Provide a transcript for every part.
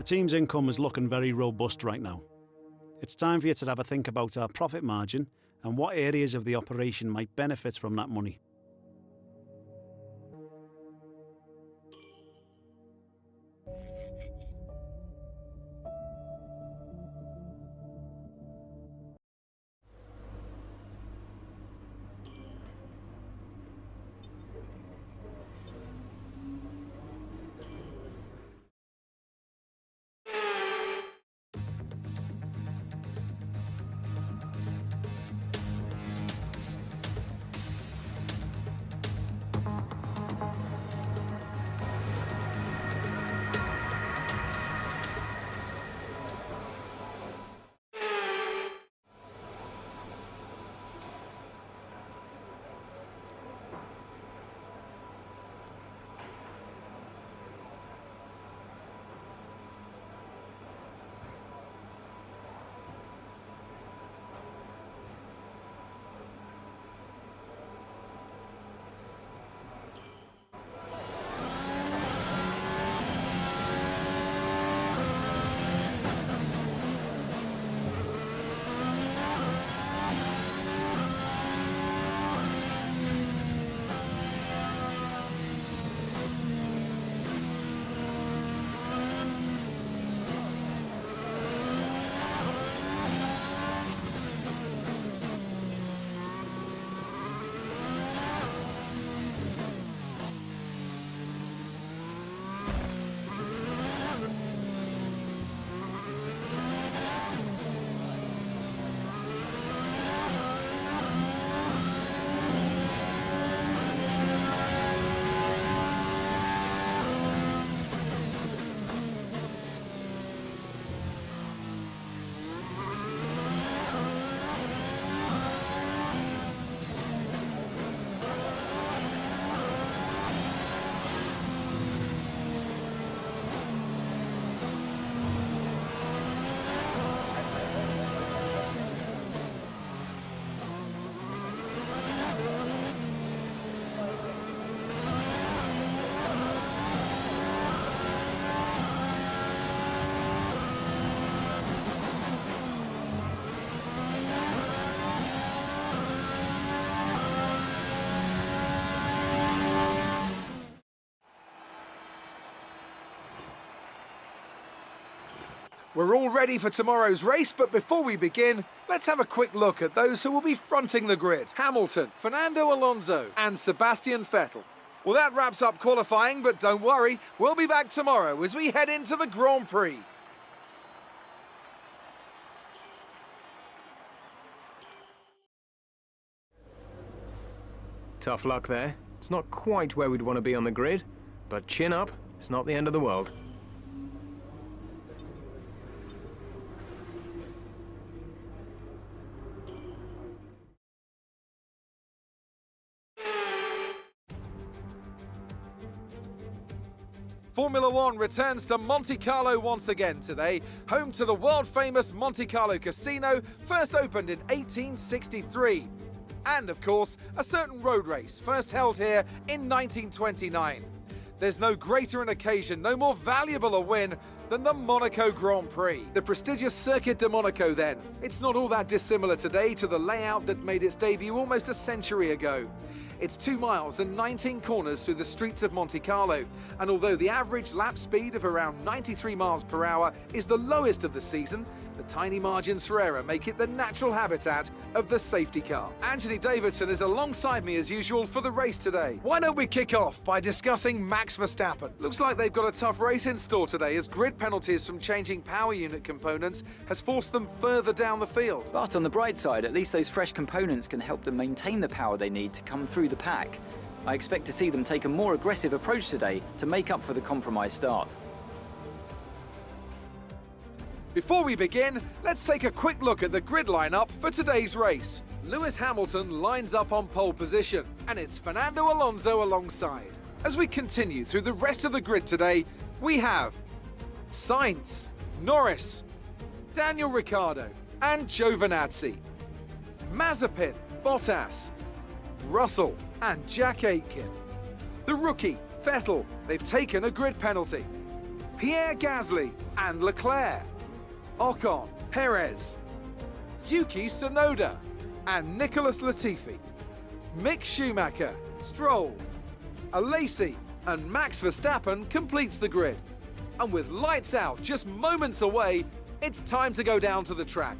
team's income is looking very robust right now. It's time for you to have a think about our profit margin and what areas of the operation might benefit from that money. We're all ready for tomorrow's race, but before we begin, let's have a quick look at those who will be fronting the grid. Hamilton, Fernando Alonso and Sebastian Vettel. Well, that wraps up qualifying, but don't worry, we'll be back tomorrow as we head into the Grand Prix. Tough luck there. It's not quite where we'd want to be on the grid, but chin up, it's not the end of the world. Formula One returns to Monte Carlo once again today, home to the world-famous Monte Carlo Casino, first opened in 1863. And, of course, a certain road race, first held here in 1929. There's no greater an occasion, no more valuable a win than the Monaco Grand Prix. The prestigious Circuit de Monaco, then. It's not all that dissimilar today to the layout that made its debut almost a century ago. It's 2 miles and 19 corners through the streets of Monte Carlo, and although the average lap speed of around 93 miles per hour is the lowest of the season, the tiny margins for error make it the natural habitat of the safety car. Anthony Davidson is alongside me as usual for the race today. Why don't we kick off by discussing Max Verstappen? Looks like they've got a tough race in store today, as grid penalties from changing power unit components has forced them further down the field. But on the bright side, at least those fresh components can help them maintain the power they need to come through the pack. I expect to see them take a more aggressive approach today to make up for the compromised start. Before we begin, let's take a quick look at the grid lineup for today's race. Lewis Hamilton lines up on pole position, and it's Fernando Alonso alongside. As we continue through the rest of the grid today, we have Sainz, Norris, Daniel Ricciardo, and Giovinazzi, Mazepin, Bottas, Russell, and Jack Aitken. The rookie, Vettel, they've taken a grid penalty. Pierre Gasly and Leclerc, Ocon, Perez, Yuki Tsunoda and Nicholas Latifi, Mick Schumacher, Stroll, Alesi and Max Verstappen completes the grid. And with lights out just moments away, it's time to go down to the track.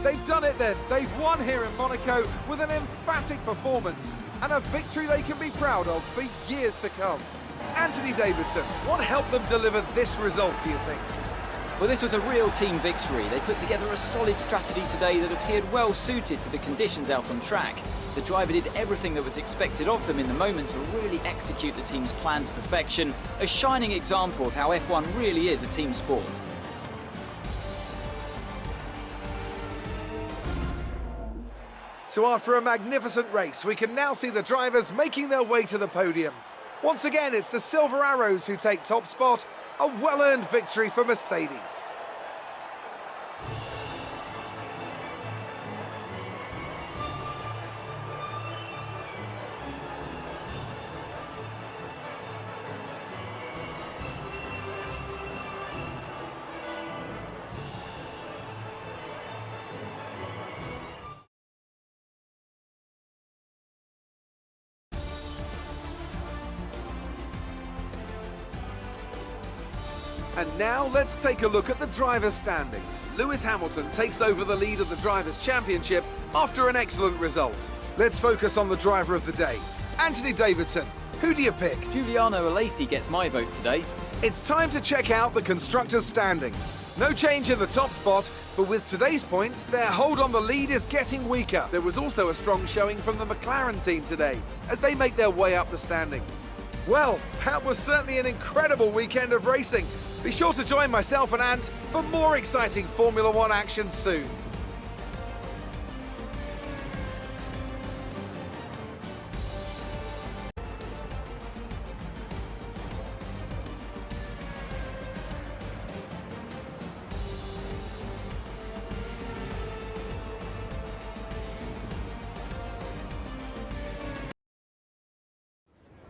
They've done it then. They've won here in Monaco with an emphatic performance and a victory they can be proud of for years to come. Anthony Davidson, what helped them deliver this result, do you think? Well, this was a real team victory. They put together a solid strategy today that appeared well suited to the conditions out on track. The driver did everything that was expected of them in the moment to really execute the team's plan to perfection, a shining example of how F1 really is a team sport. So after a magnificent race, we can now see the drivers making their way to the podium. Once again, it's the Silver Arrows who take top spot, a well-earned victory for Mercedes. And now let's take a look at the drivers' standings. Lewis Hamilton takes over the lead of the Drivers' Championship after an excellent result. Let's focus on the driver of the day. Anthony Davidson, who do you pick? Giuliano Alesi gets my vote today. It's time to check out the constructors' standings. No change in the top spot, but with today's points, their hold on the lead is getting weaker. There was also a strong showing from the McLaren team today, as they make their way up the standings. Well, that was certainly an incredible weekend of racing. Be sure to join myself and Ant for more exciting Formula One action soon.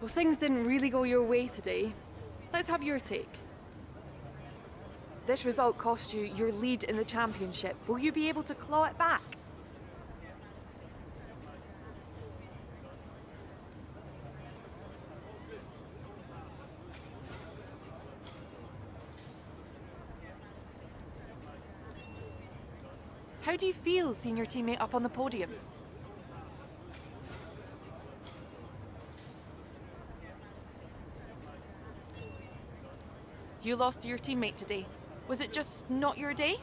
Well, things didn't really go your way today. Let's have your take. This result cost you your lead in the championship. Will you be able to claw it back? How do you feel seeing your teammate up on the podium? You lost to your teammate today. Was it just not your day?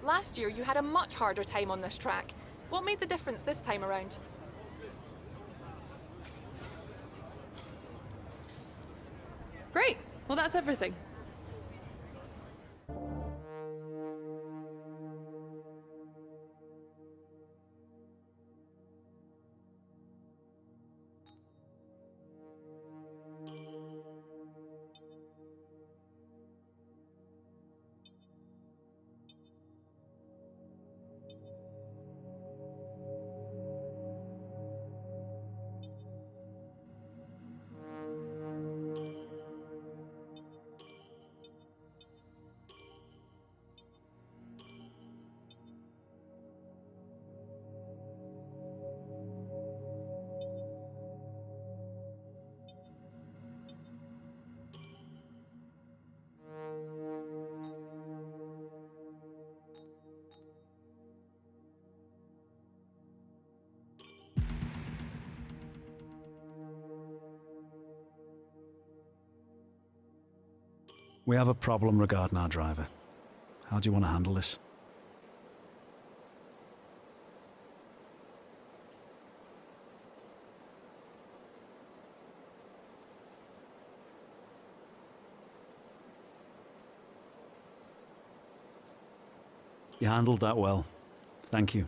Last year you had a much harder time on this track. What made the difference this time around? Great. Well, that's everything. We have a problem regarding our driver. How do you want to handle this? You handled that well. Thank you.